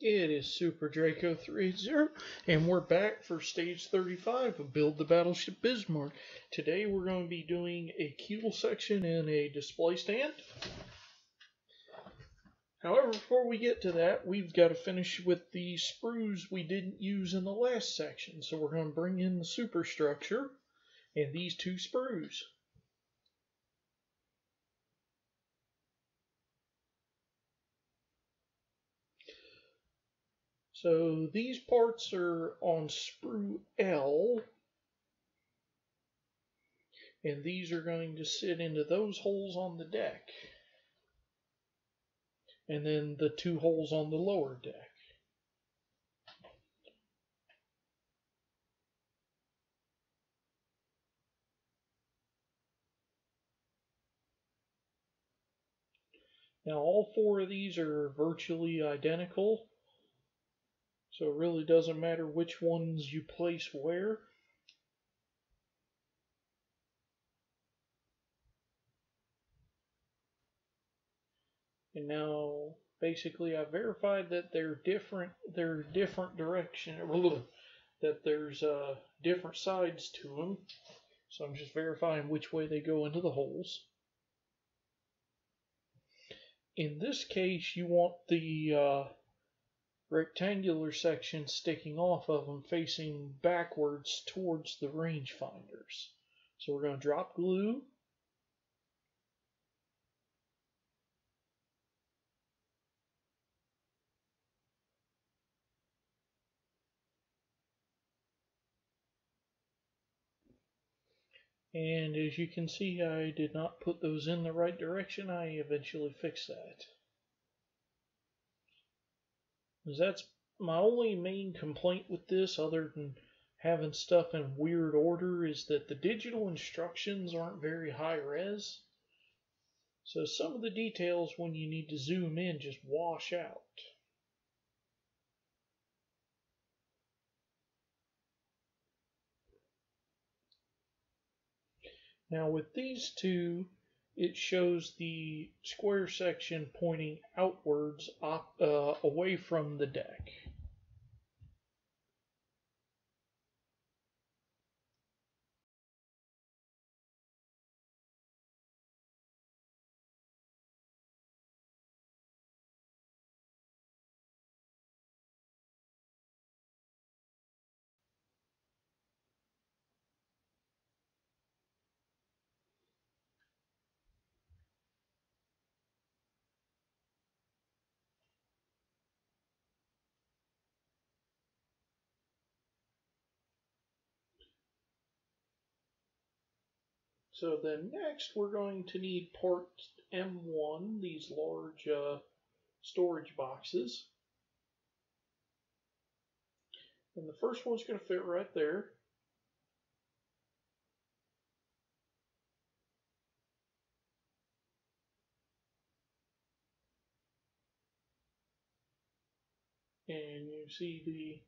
It is Super Draco 380, and we're back for stage 35 of Build the Battleship Bismarck. Today we're going to be doing a keel section and a display stand. However, before we get to that, we've got to finish with the sprues we didn't use in the last section. So we're going to bring in the superstructure and these two sprues. So these parts are on sprue L, and these are going to sit into those holes on the deck, and then the two holes on the lower deck. Now all four of these are virtually identical, so it really doesn't matter which ones you place where. And now basically I verified that they're different direction, that there's different sides to them. So I'm just verifying which way they go into the holes. In this case, you want the rectangular section sticking off of them facing backwards towards the rangefinders. So we're going to drop glue. And as you can see, I did not put those in the right direction. I eventually fixed that. That's my only main complaint with this, other than having stuff in weird order, is that the digital instructions aren't very high res. So some of the details, when you need to zoom in, just wash out. Now with these two, it shows the square section pointing outwards away from the deck. So then next we're going to need part M1, these large storage boxes. And the first one's going to fit right there. And you see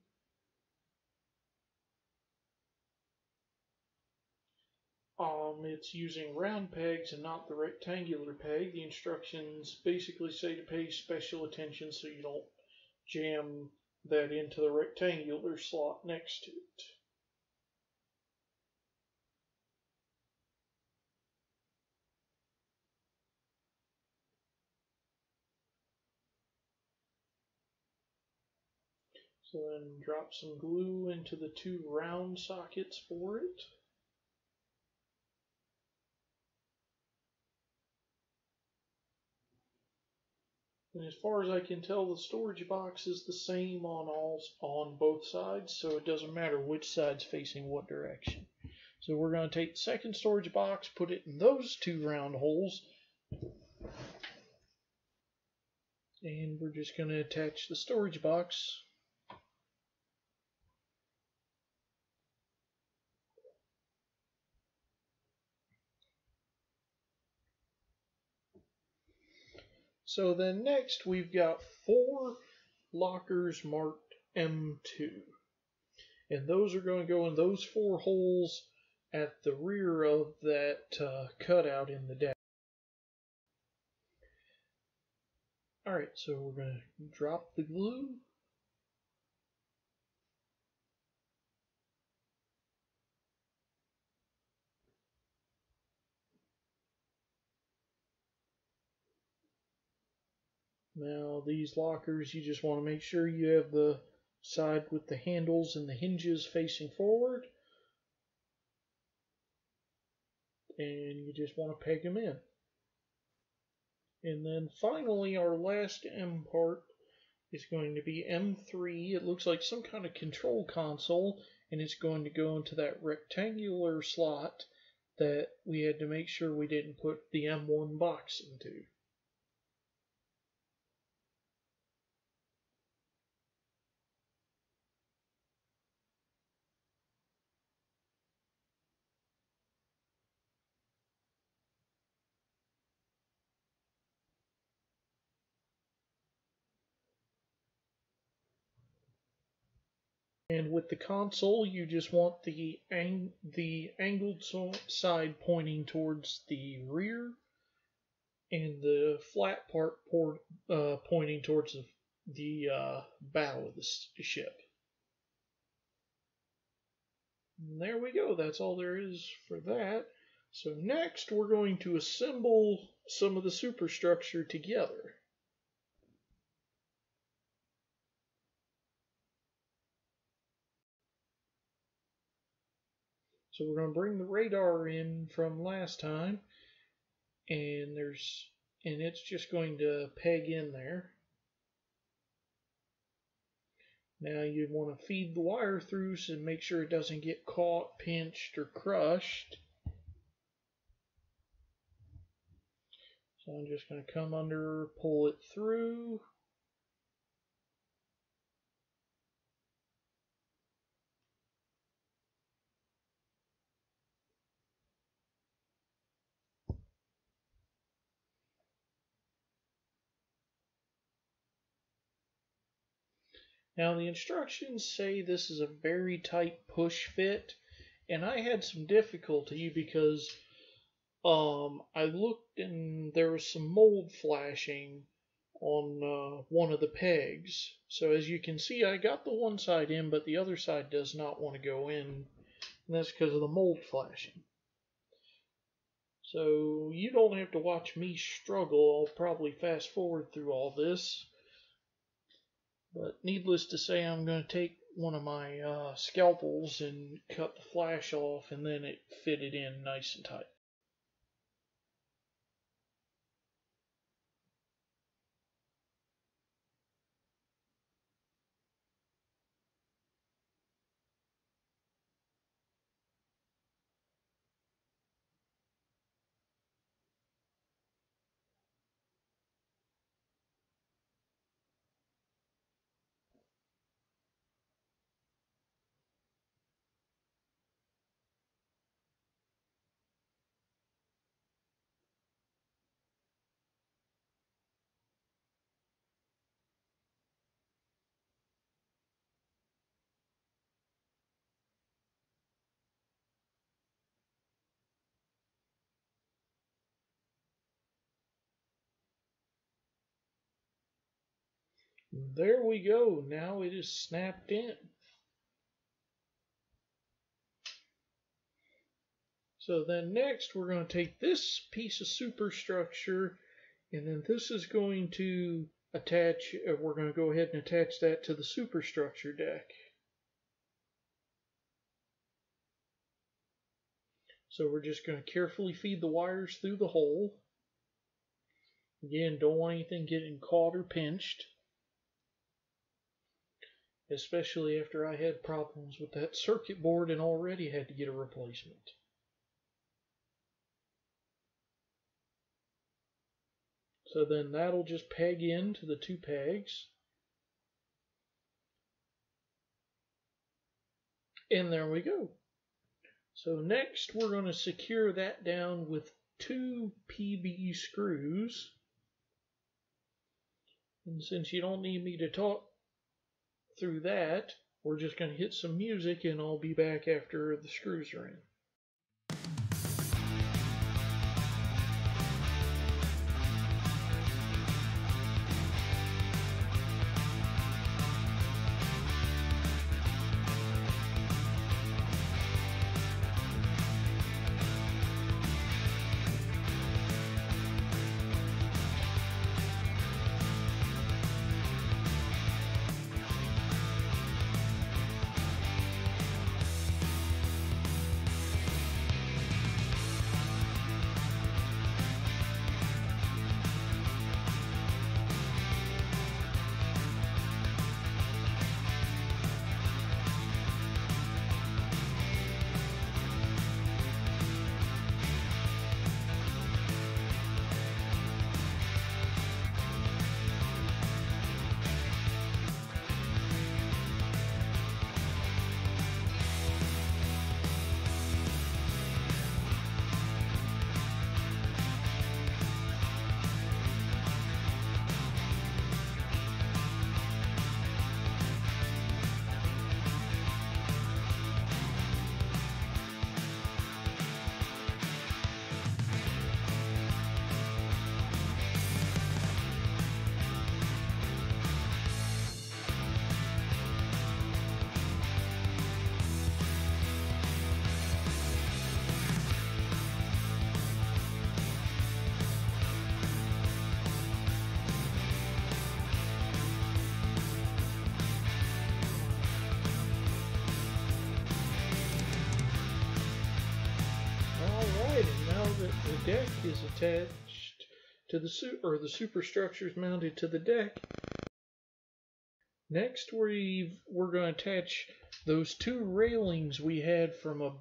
it's using round pegs and not the rectangular peg. The instructions basically say to pay special attention so you don't jam that into the rectangular slot next to it. So then drop some glue into the two round sockets for it. And as far as I can tell, the storage box is the same on both sides, so it doesn't matter which side's facing what direction. So we're going to take the second storage box, put it in those two round holes, and we're just going to attach the storage box . So then next we've got 4 lockers marked M2. And those are going to go in those 4 holes at the rear of that cutout in the deck. Alright, so we're going to drop the glue Now these lockers, you just want to make sure you have the side with the handles and the hinges facing forward, and you just want to peg them in. And then finally, our last M part is going to be M3. It looks like some kind of control console, and it's going to go into that rectangular slot that we had to make sure we didn't put the M1 box into. And with the console, you just want the angled side pointing towards the rear, and the flat part pointing towards the bow of the ship. And there we go. That's all there is for that. So next, we're going to assemble some of the superstructure together. So we're going to bring the radar in from last time, and it's just going to peg in there. Now you want to feed the wire through so make sure it doesn't get caught, pinched, or crushed. So I'm just going to come under, pull it through. Now the instructions say this is a very tight push fit, and I had some difficulty because I looked and there was some mold flashing on one of the pegs. So as you can see, I got the one side in, but the other side does not want to go in, and that's because of the mold flashing. So you don't have to watch me struggle. I'll probably fast forward through all this. But needless to say, I'm going to take one of my scalpels and cut the flash off, and then it fitted in nice and tight. There we go. Now it is snapped in. So then next we're going to take this piece of superstructure, and then this is going to attach, we're going to go ahead and attach that to the superstructure deck. So we're just going to carefully feed the wires through the hole. Again, don't want anything getting caught or pinched, especially after I had problems with that circuit board and already had to get a replacement. So then that'll just peg into the two pegs. And there we go. So next we're going to secure that down with 2 PB screws. And since you don't need me to talk through that, we're just going to hit some music and I'll be back after the screws are in. deck is attached to the superstructure is mounted to the deck. Next, we're going to attach those two railings we had from a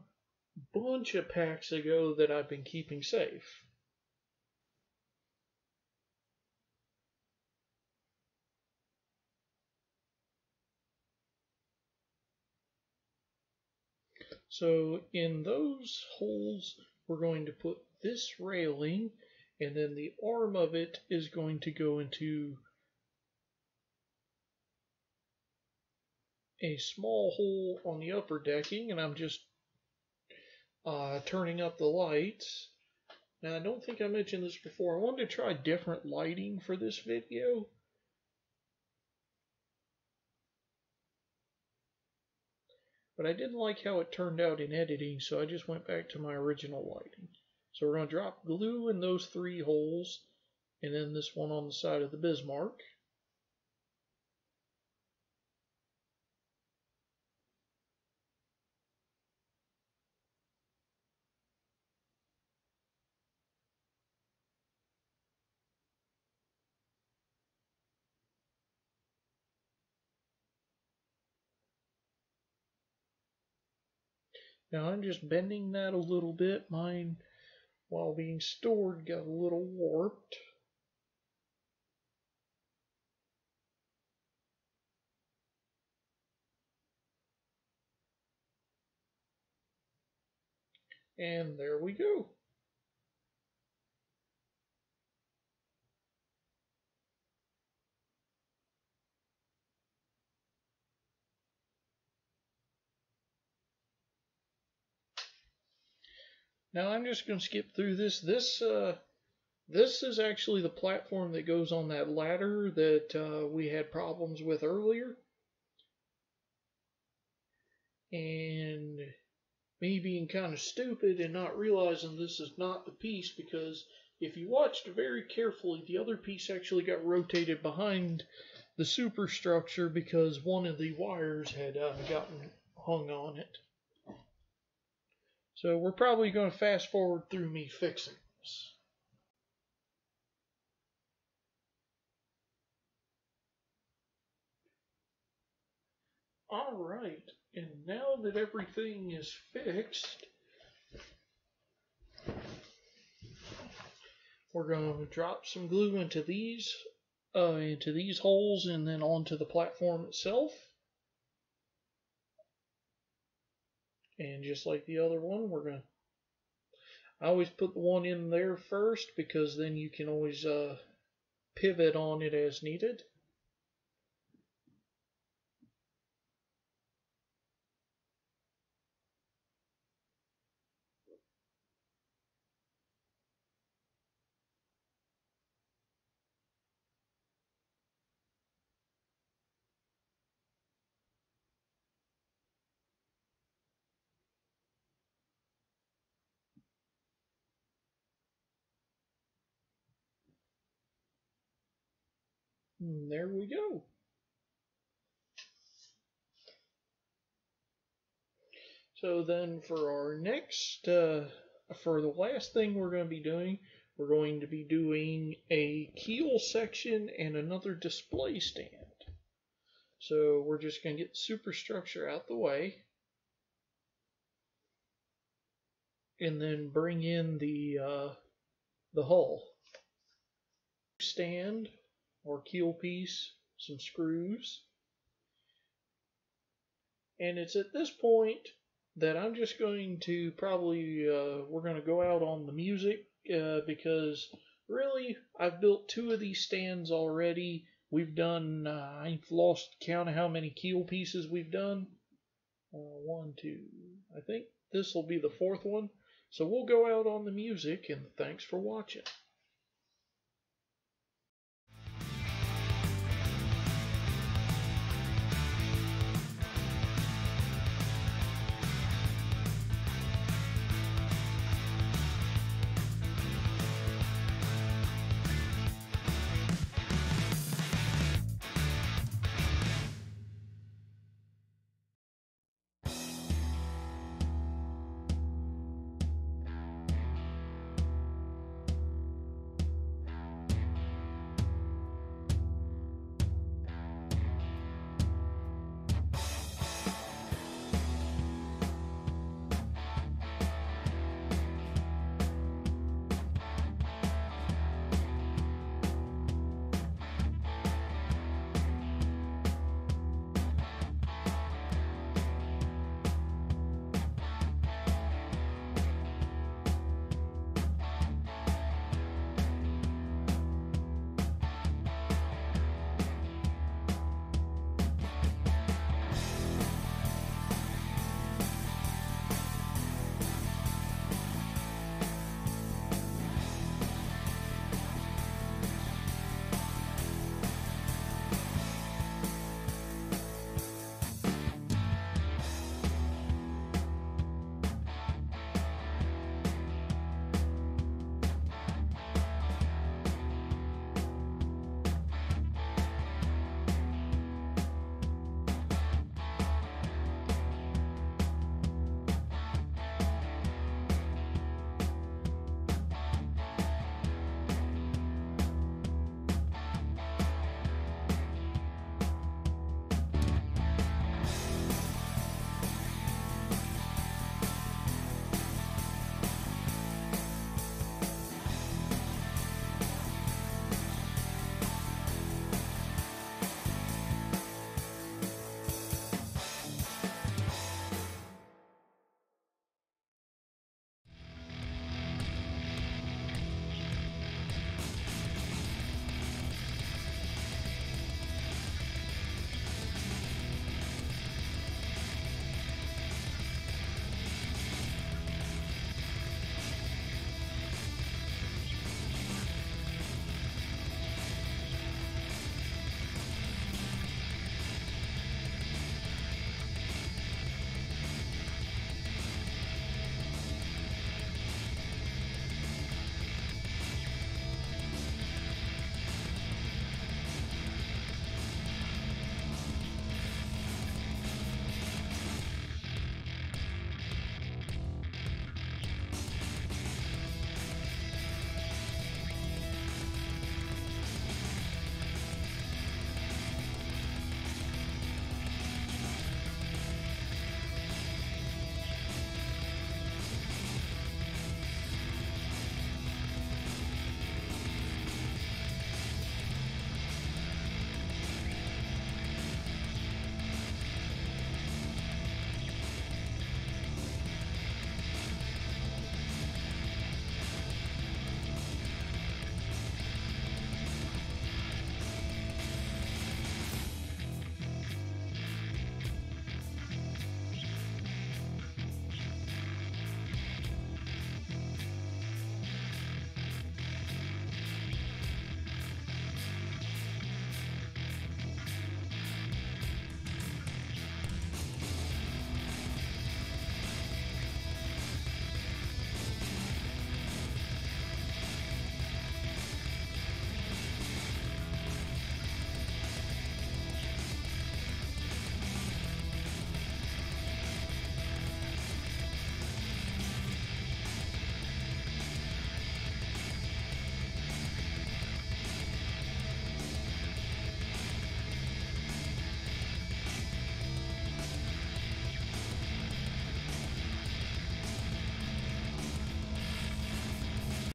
bunch of packs ago that I've been keeping safe. So in those holes, we're going to put this railing, and then the arm of it is going to go into a small hole on the upper decking, and I'm just turning up the lights. Now, I don't think I mentioned this before. I wanted to try different lighting for this video. But I didn't like how it turned out in editing, so I just went back to my original lighting. So we're going to drop glue in those three holes, and then this one on the side of the Bismarck. Now I'm just bending that a little bit. Mine, while being stored, got a little warped. And there we go. Now I'm just going to skip through this. This is actually the platform that goes on that ladder that we had problems with earlier. And me being kind of stupid and not realizing this is not the piece, because if you watched very carefully, the other piece actually got rotated behind the superstructure because one of the wires had gotten hung on it. So we're probably going to fast forward through me fixing this. Alright, and now that everything is fixed, we're going to drop some glue into these holes and then onto the platform itself. And just like the other one, I always put the one in there first because then you can always pivot on it as needed. And there we go. So then for our next, for the last thing we're going to be doing, we're going to be doing a keel section and another display stand. So we're just going to get the superstructure out the way, and then bring in the hull. Stand or keel piece, some screws. And it's at this point that I'm just going to probably, we're going to go out on the music because really I've built two of these stands already. We've done, I've lost count of how many keel pieces we've done. 1, 2, I think this will be the fourth one. So we'll go out on the music, and thanks for watching.